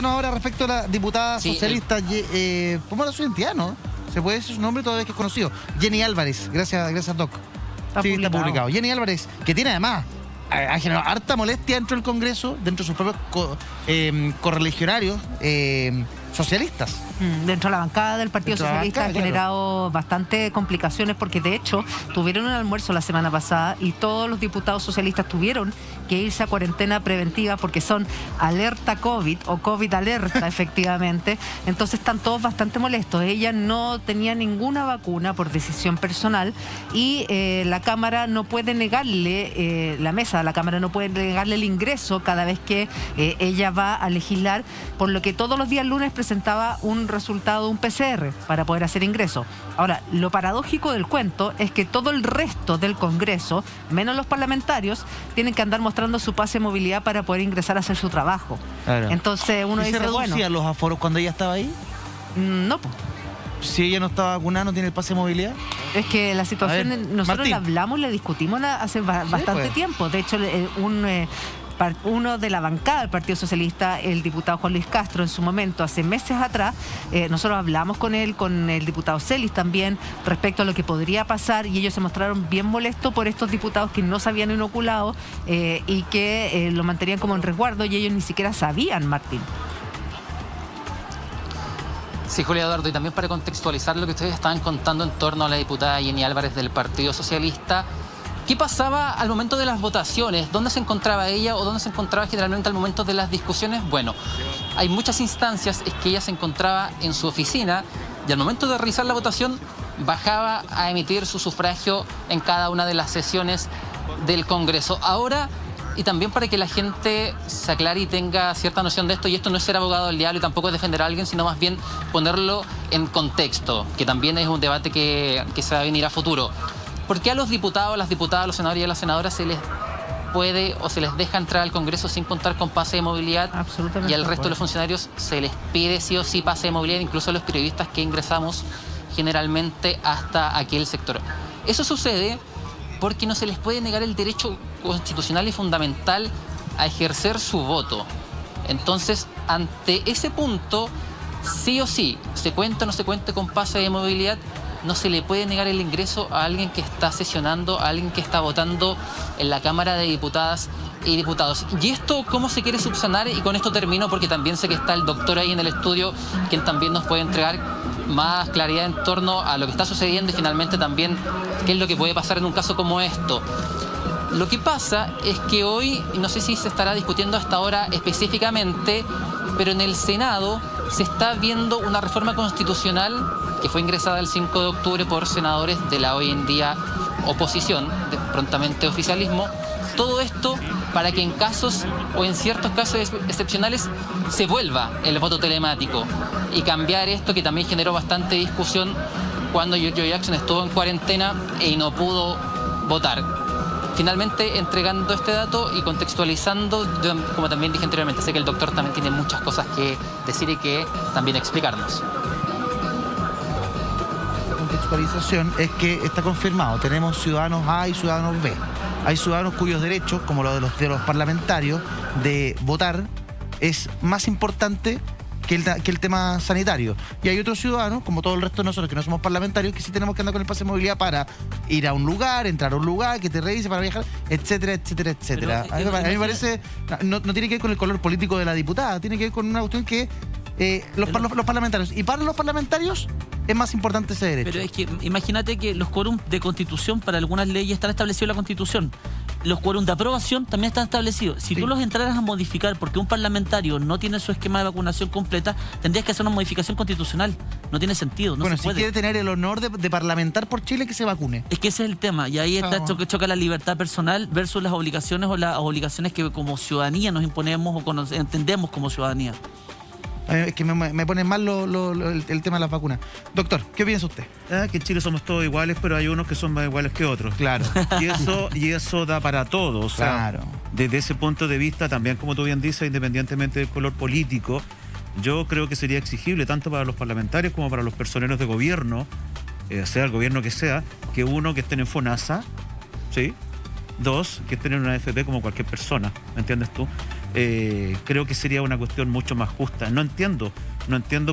Ahora respecto a la diputada socialista, ¿cómo era su identidad, no? ¿Se puede decir su nombre toda vez que es conocido? Jenny Álvarez, gracias Doc. Está publicado. Jenny Álvarez, que tiene además, ha generado harta molestia dentro del Congreso, dentro de sus propios correligionarios socialistas. Dentro de la bancada del Partido Socialista ha generado bastante complicaciones porque de hecho tuvieron un almuerzo la semana pasada y todos los diputados socialistas tuvieron que irse a cuarentena preventiva porque son alerta COVID o COVID alerta efectivamente. Entonces están todos bastante molestos. Ella no tenía ninguna vacuna por decisión personal y la Cámara no puede negarle, la mesa de la Cámara no puede negarle el ingreso cada vez que ella va a legislar, por lo que todos los días lunes presentaba un resultado de un PCR para poder hacer ingreso. Ahora, lo paradójico del cuento es que todo el resto del Congreso, menos los parlamentarios, tienen que andar mostrando su pase de movilidad para poder ingresar a hacer su trabajo. Claro. Entonces uno dice, ¿se reducían los aforos cuando ella estaba ahí? No, pues. Si ella no está vacunada, ¿no tiene el pase de movilidad? Es que la situación, nosotros la hablamos, la discutimos hace bastante tiempo. De hecho, uno de la bancada del Partido Socialista, el diputado Juan Luis Castro, en su momento, hace meses atrás, nosotros hablamos con él, con el diputado Celis también, respecto a lo que podría pasar, y ellos se mostraron bien molestos por estos diputados que no se habían inoculado y que lo mantenían como en resguardo, y ellos ni siquiera sabían, Martín. Sí, Julia Eduardo, y también para contextualizar lo que ustedes estaban contando en torno a la diputada Jenny Álvarez del Partido Socialista, ¿qué pasaba al momento de las votaciones? ¿Dónde se encontraba ella o dónde se encontraba generalmente al momento de las discusiones? Bueno, hay muchas instancias en que ella se encontraba en su oficina y al momento de realizar la votación bajaba a emitir su sufragio en cada una de las sesiones del Congreso. Ahora, y también para que la gente se aclare y tenga cierta noción de esto, y esto no es ser abogado del diablo y tampoco es defender a alguien, sino más bien ponerlo en contexto, que también es un debate que se va a venir a futuro. ¿Por qué a los diputados, las diputadas, los senadores y a las senadoras se les puede o se les deja entrar al Congreso sin contar con pase de movilidad? Absolutamente. Y al resto de los funcionarios se les pide sí o sí pase de movilidad, incluso a los periodistas que ingresamos generalmente hasta aquel sector. Eso sucede porque no se les puede negar el derecho constitucional y fundamental a ejercer su voto. Entonces, ante ese punto, sí o sí, se cuenta o no se cuente con pase de movilidad, no se le puede negar el ingreso a alguien que está sesionando, a alguien que está votando en la Cámara de Diputadas y Diputados. ¿Y esto cómo se quiere subsanar? Y con esto termino porque también sé que está el doctor ahí en el estudio, quien también nos puede entregar más claridad en torno a lo que está sucediendo y finalmente también qué es lo que puede pasar en un caso como esto. Lo que pasa es que hoy, no sé si se estará discutiendo hasta ahora específicamente, pero en el Senado se está viendo una reforma constitucional que fue ingresada el 5 de octubre por senadores de la hoy en día oposición, de prontamente oficialismo. Todo esto para que en casos o en ciertos casos excepcionales se vuelva el voto telemático y cambiar esto que también generó bastante discusión cuando Giorgio Jackson estuvo en cuarentena y no pudo votar. Finalmente, entregando este dato y contextualizando, como también dije anteriormente, sé que el doctor también tiene muchas cosas que decir y que también explicarnos. La contextualización es que está confirmado, tenemos ciudadanos A y ciudadanos B. Hay ciudadanos cuyos derechos, como los de los parlamentarios, de votar, es más importante que el tema sanitario. Y hay otros ciudadanos, como todo el resto de nosotros que no somos parlamentarios, que sí tenemos que andar con el pase de movilidad para ir a un lugar, entrar a un lugar, que te revise para viajar, etcétera, etcétera, etcétera. A mí me parece, no tiene que ver con el color político de la diputada, tiene que ver con una cuestión que los parlamentarios, y para los parlamentarios es más importante ese derecho. Pero es que imagínate que los quórum de constitución para algunas leyes están establecidos en la Constitución. Los quórum de aprobación también están establecidos. Si tú los entraras a modificar porque un parlamentario no tiene su esquema de vacunación completa, tendrías que hacer una modificación constitucional. No tiene sentido, no se puede. Si quiere tener el honor de parlamentar por Chile, que se vacune. Es que ese es el tema, y ahí está choca la libertad personal versus las obligaciones o las obligaciones que como ciudadanía nos imponemos o entendemos como ciudadanía. Es que me pone mal el tema de las vacunas. Doctor, ¿qué piensa usted? Que en Chile somos todos iguales, pero hay unos que son más iguales que otros. Claro. Y eso da para todos. O sea, claro. Desde ese punto de vista, también como tú bien dices, independientemente del color político, yo creo que sería exigible tanto para los parlamentarios como para los personeros de gobierno, sea el gobierno que sea, que uno, que estén en FONASA, ¿sí? Dos, que estén en una AFP como cualquier persona, ¿me entiendes tú? creo que sería una cuestión mucho más justa. No entiendo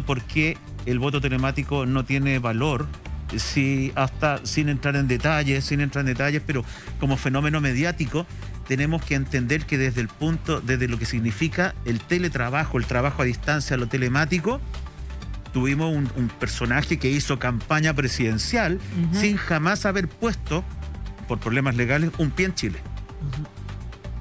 por qué el voto telemático no tiene valor, si hasta sin entrar en detalles, pero como fenómeno mediático tenemos que entender que desde lo que significa el teletrabajo, el trabajo a distancia, lo telemático, tuvimos un personaje que hizo campaña presidencial sin jamás haber puesto, por problemas legales, un pie en Chile.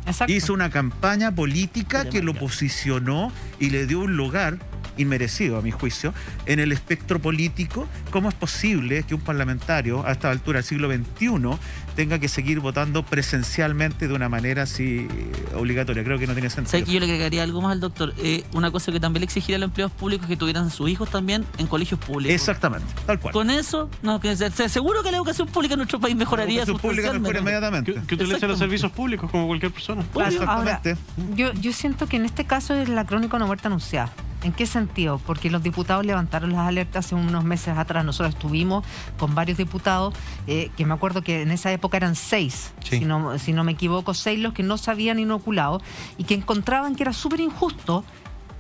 Exacto. Hizo una campaña política que lo posicionó y le dio un lugar inmerecido, a mi juicio, en el espectro político. ¿Cómo es posible que un parlamentario a esta altura del siglo XXI tenga que seguir votando presencialmente de una manera así obligatoria? Creo que no tiene sentido. ¿Sabes que yo le agregaría algo más al doctor? Una cosa que también le exigiría a los empleados públicos, que tuvieran a sus hijos también en colegios públicos. Exactamente, tal cual. Con eso, seguro que la educación pública en nuestro país mejoraría. La educación pública mejora inmediatamente. Que utilice los servicios públicos como cualquier persona. Claro, exactamente. Ahora, yo siento que en este caso es la crónica de una muerte anunciada. ¿En qué sentido? Porque los diputados levantaron las alertas hace unos meses atrás. Nosotros estuvimos con varios diputados, que me acuerdo que en esa época eran 6, Sí. si no me equivoco, 6 los que no se habían inoculado y que encontraban que era súper injusto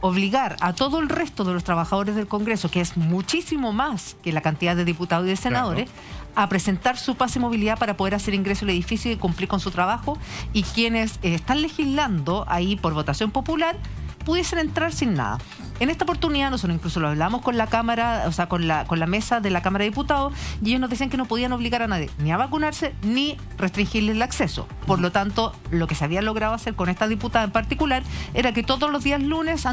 obligar a todo el resto de los trabajadores del Congreso, que es muchísimo más que la cantidad de diputados y de senadores, a presentar su pase de movilidad para poder hacer ingreso al edificio y cumplir con su trabajo, y quienes están legislando ahí por votación popular pudiesen entrar sin nada. En esta oportunidad nosotros incluso lo hablamos con la Cámara, o sea, con la mesa de la Cámara de Diputados, y ellos nos decían que no podían obligar a nadie ni a vacunarse ni restringirles el acceso. Por lo tanto, lo que se había logrado hacer con esta diputada en particular era que todos los días lunes,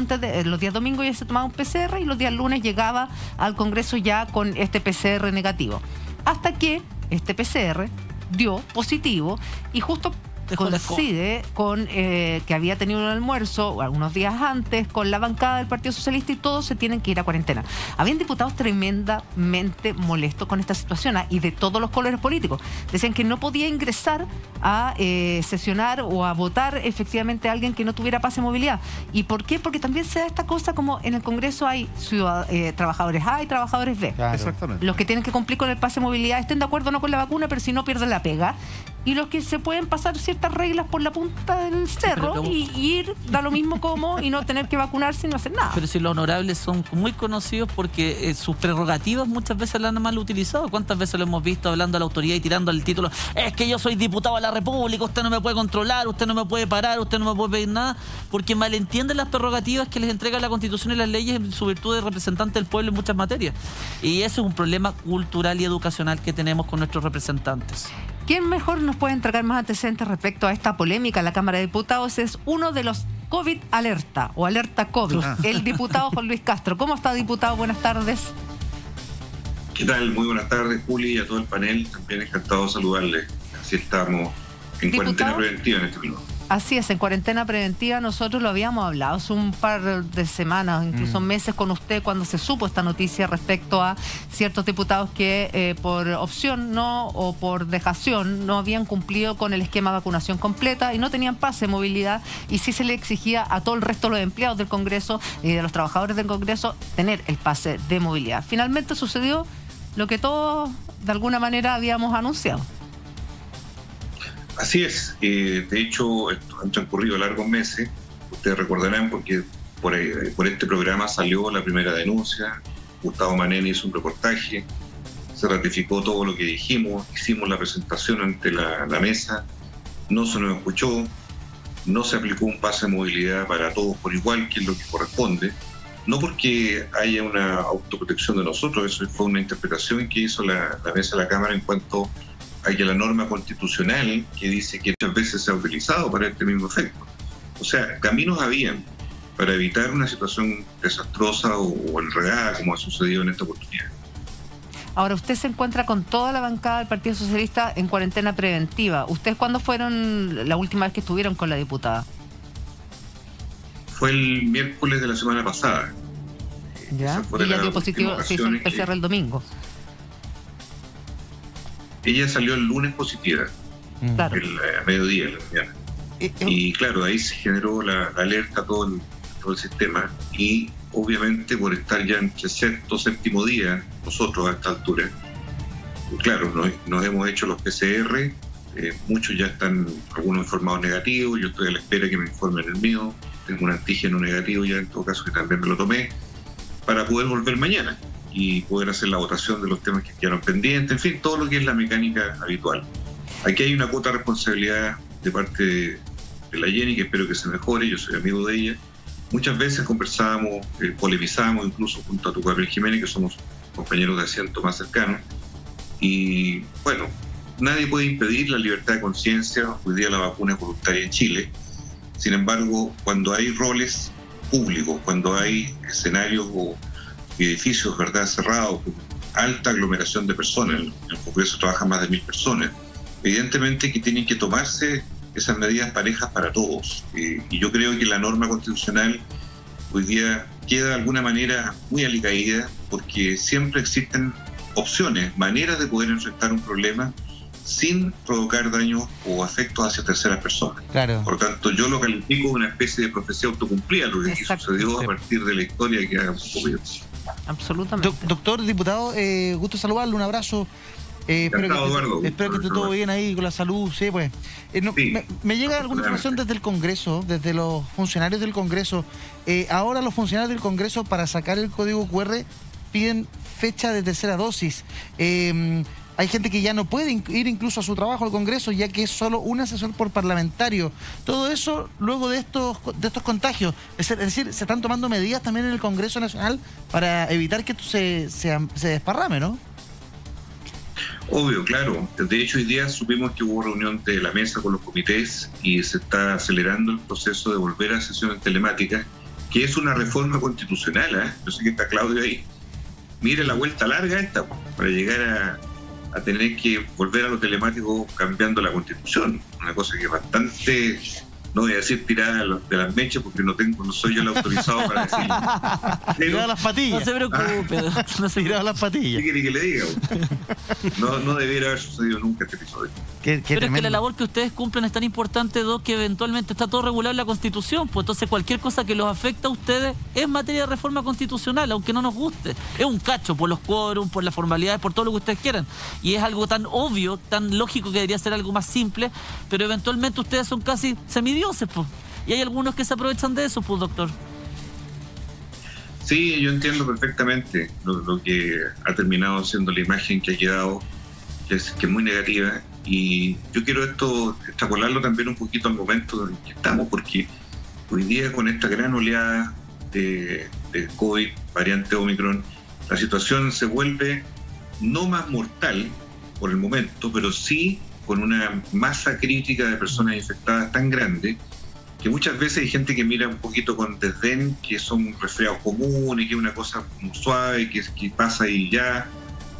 los días domingos ya se tomaba un PCR, y los días lunes llegaba al Congreso ya con este PCR negativo. Hasta que este PCR dio positivo, y justo coincide con que había tenido un almuerzo algunos días antes con la bancada del Partido Socialista, y todos se tienen que ir a cuarentena. Habían diputados tremendamente molestos con esta situación, y de todos los colores políticos. Decían que no podía ingresar a sesionar o a votar efectivamente a alguien que no tuviera pase de movilidad. ¿Y por qué? Porque también se da esta cosa como en el Congreso hay trabajadores A y trabajadores B. Claro. Exactamente. Los que tienen que cumplir con el pase de movilidad estén de acuerdo o no con la vacuna, pero si no pierden la pega. Y los que se pueden pasar ciertas reglas por la punta del cerro y ir, da lo mismo como, y no tener que vacunarse y no hacer nada. Pero si los honorables son muy conocidos porque sus prerrogativas muchas veces las han mal utilizado. ¿Cuántas veces lo hemos visto hablando a la autoridad y tirando el título? Es que yo soy diputado de la República, usted no me puede controlar, usted no me puede parar, usted no me puede pedir nada, porque malentienden las prerrogativas que les entrega la Constitución y las leyes en su virtud de representante del pueblo en muchas materias. Y eso es un problema cultural y educacional que tenemos con nuestros representantes. ¿Quién mejor nos puede entregar más antecedentes respecto a esta polémica en la Cámara de Diputados? Es uno de los COVID alerta o alerta COVID, el diputado Juan Luis Castro. ¿Cómo está, diputado? Buenas tardes. ¿Qué tal? Muy buenas tardes, Juli, y a todo el panel. También encantado de saludarles. Así estamos en cuarentena preventiva en este minuto. Así es, en cuarentena preventiva. Nosotros lo habíamos hablado hace un par de semanas, incluso meses, con usted, cuando se supo esta noticia respecto a ciertos diputados que por opción o por dejación no habían cumplido con el esquema de vacunación completa y no tenían pase de movilidad, y sí se le exigía a todo el resto de los empleados del Congreso y de los trabajadores del Congreso tener el pase de movilidad. Finalmente sucedió lo que todos de alguna manera habíamos anunciado. Así es. De hecho, han transcurrido largos meses. Ustedes recordarán porque por este programa salió la primera denuncia. Gustavo Maneni hizo un reportaje. Se ratificó todo lo que dijimos. Hicimos la presentación ante la mesa. No se nos escuchó. No se aplicó un pase de movilidad para todos por igual, que es lo que corresponde. No porque haya una autoprotección de nosotros. Eso fue una interpretación que hizo la mesa de la Cámara en cuanto a que la norma constitucional que dice que muchas veces se ha utilizado para este mismo efecto. O sea, caminos habían para evitar una situación desastrosa o enredada como ha sucedido en esta oportunidad. Ahora, usted se encuentra con toda la bancada del Partido Socialista en cuarentena preventiva. ¿Ustedes cuándo fueron la última vez que estuvieron con la diputada? Fue el miércoles de la semana pasada. ¿Ya? Y ella dio positivo, se hizo el PCR el domingo. Ella salió el lunes positiva, Claro. a mediodía de la mañana. Y claro, ahí se generó la alerta a todo el sistema, y obviamente por estar ya entre sexto y séptimo día, nosotros a esta altura, claro, nos hemos hecho los PCR, muchos ya están, algunos informados negativos, yo estoy a la espera que me informen el mío, tengo un antígeno negativo ya en todo caso, que también me lo tomé, para poder volver mañana y poder hacer la votación de los temas que quedaron pendientes, en fin, todo lo que es la mecánica habitual. Aquí hay una cuota de responsabilidad de parte de la Jenny, que espero que se mejore, yo soy amigo de ella. Muchas veces conversábamos, polemizábamos incluso junto a tu Gabriel Jiménez, que somos compañeros de asiento más cercanos, y bueno, nadie puede impedir la libertad de conciencia. Hoy día la vacuna es voluntaria en Chile. Sin embargo, cuando hay roles públicos, cuando hay escenarios o edificios, ¿verdad?, cerrados, con alta aglomeración de personas, en el Congreso trabajan más de 1000 personas, evidentemente que tienen que tomarse esas medidas parejas para todos. Y yo creo que la norma constitucional hoy día queda de alguna manera muy alicaída, porque siempre existen opciones, maneras de poder enfrentar un problema sin provocar daños o afectos hacia terceras personas. Claro. Por lo tanto, yo lo califico de una especie de profecía autocumplida, lo que aquí sucedió a partir de la historia que ha ocurrido. Absolutamente. Doctor, diputado, gusto saludarlo, un abrazo. Espero que esté todo bien ahí con la salud. Sí, pues. Sí, me llega alguna información desde el Congreso, desde los funcionarios del Congreso. Ahora los funcionarios del Congreso, para sacar el código QR, piden fecha de tercera dosis. Hay gente que ya no puede ir incluso a su trabajo al Congreso, ya que es solo un asesor por parlamentario. Todo eso luego de estos contagios. Es decir, se están tomando medidas también en el Congreso Nacional para evitar que esto se desparrame, ¿no? Obvio, claro. De hecho, hoy día supimos que hubo reunión de la mesa con los comités y se está acelerando el proceso de volver a sesiones telemáticas, que es una reforma constitucional, ¿eh? Yo sé que está Claudio ahí. Mire la vuelta larga esta, para llegar a tener que volver a lo telemático cambiando la Constitución. Una cosa que es bastante, no voy a decir tirada de las mechas, porque no soy yo el autorizado para decirlo. Tirada las patillas. No se preocupe. No se tirada las patillas. ¿Qué quiere que le diga? No debiera haber sucedido nunca este episodio. Pero es que la labor que ustedes cumplen es tan importante, Doc, que eventualmente está todo regulado en la Constitución. Pues entonces cualquier cosa que los afecta a ustedes es materia de reforma constitucional, aunque no nos guste. Es un cacho por los quórum, por las formalidades, por todo lo que ustedes quieran. Y es algo tan obvio, tan lógico, que debería ser algo más simple, pero eventualmente ustedes son casi semidioses, pues. Y hay algunos que se aprovechan de eso, pues, doctor. Sí, yo entiendo perfectamente lo que ha terminado siendo la imagen que ha quedado, que es muy negativa. Y yo quiero extrapolarlo también un poquito al momento en que estamos, porque hoy día, con esta gran oleada de COVID, variante Omicron, la situación se vuelve no más mortal por el momento, pero sí con una masa crítica de personas infectadas tan grande, que muchas veces hay gente que mira un poquito con desdén, que son resfriados comunes, que es una cosa muy suave, que pasa y ya.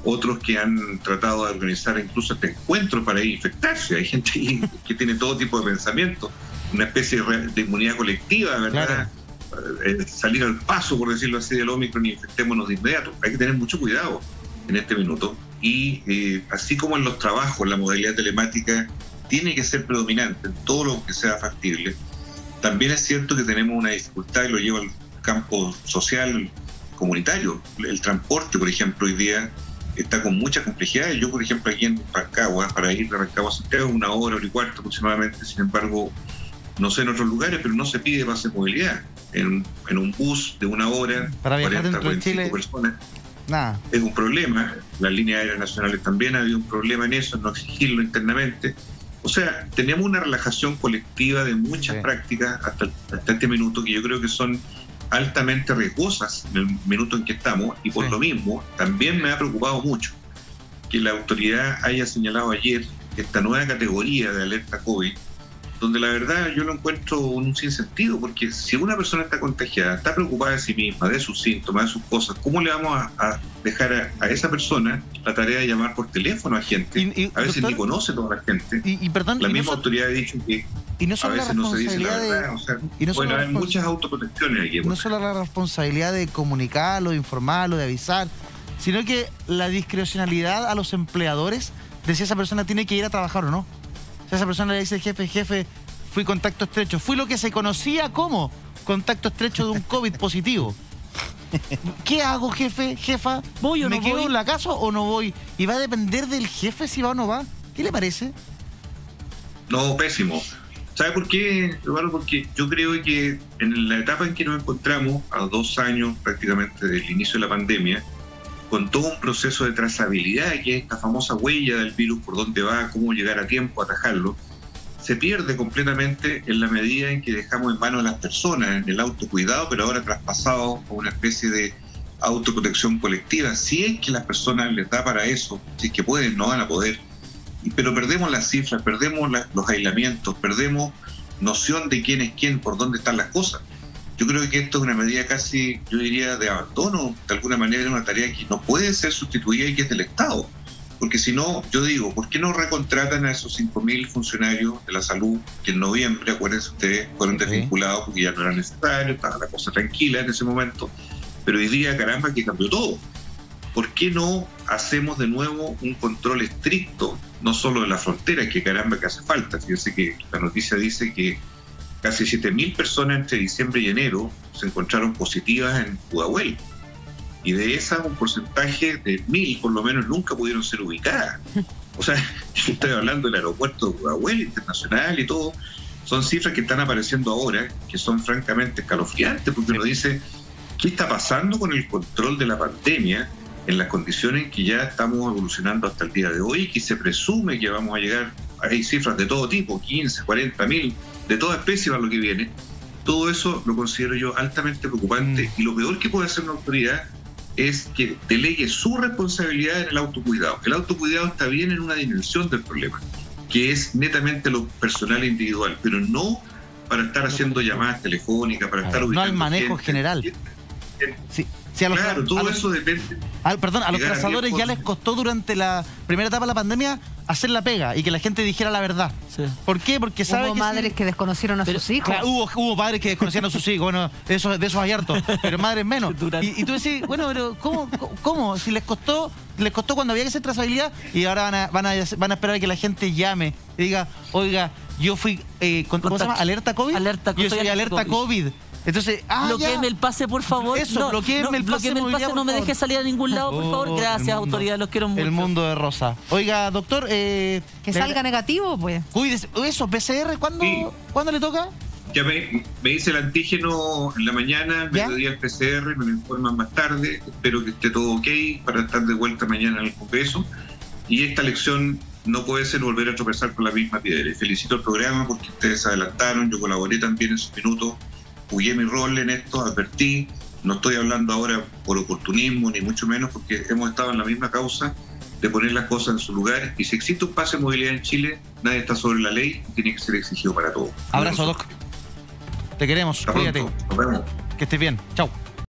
Otros que han tratado de organizar incluso este encuentro para ir a infectarse. Hay gente que tiene todo tipo de pensamientos, una especie de inmunidad colectiva, ¿verdad? Claro. Salir al paso, por decirlo así, del Omicron y infectémonos de inmediato. Hay que tener mucho cuidado en este minuto. Y así como en los trabajos, la modalidad telemática tiene que ser predominante en todo lo que sea factible. También es cierto que tenemos una dificultad, y lo llevo al campo social, comunitario. El transporte, por ejemplo, hoy día está con mucha complejidad. Yo, por ejemplo, aquí en Rancagua, para ir de Rancagua a Santiago, 1 hora y cuarto aproximadamente. Sin embargo, no sé en otros lugares, pero no se pide pase de movilidad. En un bus de 1 hora, para viajar dentro de Chile, personas, nada. Es un problema. Las líneas aéreas nacionales también ha habido un problema en eso, no exigirlo internamente. O sea, tenemos una relajación colectiva de muchas prácticas hasta este minuto, que yo creo que son altamente riesgosas en el minuto en que estamos, y por lo mismo también me ha preocupado mucho que la autoridad haya señalado ayer esta nueva categoría de alerta COVID, donde la verdad yo lo encuentro un sinsentido, porque si una persona está contagiada, está preocupada de sí misma, de sus síntomas, de sus cosas, ¿cómo le vamos a dejar a esa persona la tarea de llamar por teléfono a gente? A veces ni conoce toda la gente. Perdón, la misma autoridad ha dicho que a veces no se dice la verdad. O sea, hay muchas autoprotecciones aquí. No solo la responsabilidad de comunicarlo, de informarlo, de avisar, sino que la discrecionalidad a los empleadores de si esa persona tiene que ir a trabajar o no. Si esa persona le dice al jefe, fui contacto estrecho, fui lo que se conocía como contacto estrecho de un COVID positivo. ¿Qué hago, jefa? ¿Voy o no ¿Me quedo voy? en la casa o no voy? ¿Y va a depender del jefe si va o no va? ¿Qué le parece? No, pésimo. ¿Sabe por qué, Eduardo? Porque yo creo que en la etapa en que nos encontramos, a 2 años prácticamente del inicio de la pandemia, con todo un proceso de trazabilidad, que es esta famosa huella del virus, por dónde va, cómo llegar a tiempo a atajarlo, se pierde completamente en la medida en que dejamos en manos de las personas, en el autocuidado, pero ahora traspasado a una especie de autoprotección colectiva. Si es que las personas les da para eso, si es que pueden, no van a poder. Pero perdemos las cifras, perdemos los aislamientos, perdemos noción de quién es quién, por dónde están las cosas. Yo creo que esto es una medida casi, yo diría, de abandono, de alguna manera, una tarea que no puede ser sustituida y que es del Estado. Porque si no, yo digo, ¿por qué no recontratan a esos 5.000 funcionarios de la salud que en noviembre, acuérdense ustedes, fueron desvinculados porque ya no era necesario, estaba la cosa tranquila en ese momento, pero hoy día, caramba, que cambió todo? ¿Por qué no hacemos de nuevo un control estricto, no solo de la frontera, que caramba que hace falta? Fíjense que la noticia dice que casi 7.000 personas entre diciembre y enero se encontraron positivas en Pudahuel. Y de esas, un porcentaje de 1.000, por lo menos, nunca pudieron ser ubicadas. O sea, yo estoy hablando del aeropuerto de Pudahuel, internacional y todo. Son cifras que están apareciendo ahora, que son francamente escalofriantes, porque uno dice, ¿qué está pasando con el control de la pandemia en las condiciones en que ya estamos evolucionando hasta el día de hoy, que se presume que vamos a llegar? Hay cifras de todo tipo, 15, 40.000, de toda especie va lo que viene. Todo eso lo considero yo altamente preocupante, y lo peor que puede hacer una autoridad es que delegue su responsabilidad en el autocuidado. El autocuidado está bien en una dimensión del problema, que es netamente lo personal e individual, pero no para estar haciendo llamadas telefónicas, para estar ubicando no al manejo gente general. Sí, claro, todo eso depende. A los trazadores ya les costó durante la primera etapa de la pandemia hacer la pega y que la gente dijera la verdad. Sí. ¿Por qué? Porque hubo madres que desconocieron a sus hijos. Claro, hubo padres que desconocían a sus hijos, bueno, de esos hay hartos, pero madres menos. Y tú decís, bueno, pero ¿cómo? Si les costó cuando había que hacer trazabilidad, y ahora van a esperar a que la gente llame y diga, oiga, yo fui, ¿cómo se llama? ¿Alerta COVID? Yo soy alerta COVID. Entonces, bloquéenme el pase, por favor. Eso, bloquéenme el pase, no me deje salir a ningún lado, por favor. Gracias, autoridades, los quiero mucho. El mundo de Rosa. Oiga, doctor, que salga negativo, pues. Cuídese. Eso, PCR, ¿cuándo le toca? Ya me hice el antígeno en la mañana, al mediodía el PCR, me lo informan más tarde. Espero que esté todo ok para estar de vuelta mañana en el Congreso. Y esta lección no puede ser volver a tropezar con la misma piedra. Y felicito el programa porque ustedes se adelantaron, yo colaboré también en sus minutos. Jugué mi rol en esto, advertí, no estoy hablando ahora por oportunismo ni mucho menos, porque hemos estado en la misma causa de poner las cosas en su lugar, y si existe un pase de movilidad en Chile, nadie está sobre la ley y tiene que ser exigido para todos. Abrazo, Doc. Te queremos, cuídate. Nos vemos. Que estés bien. Chau.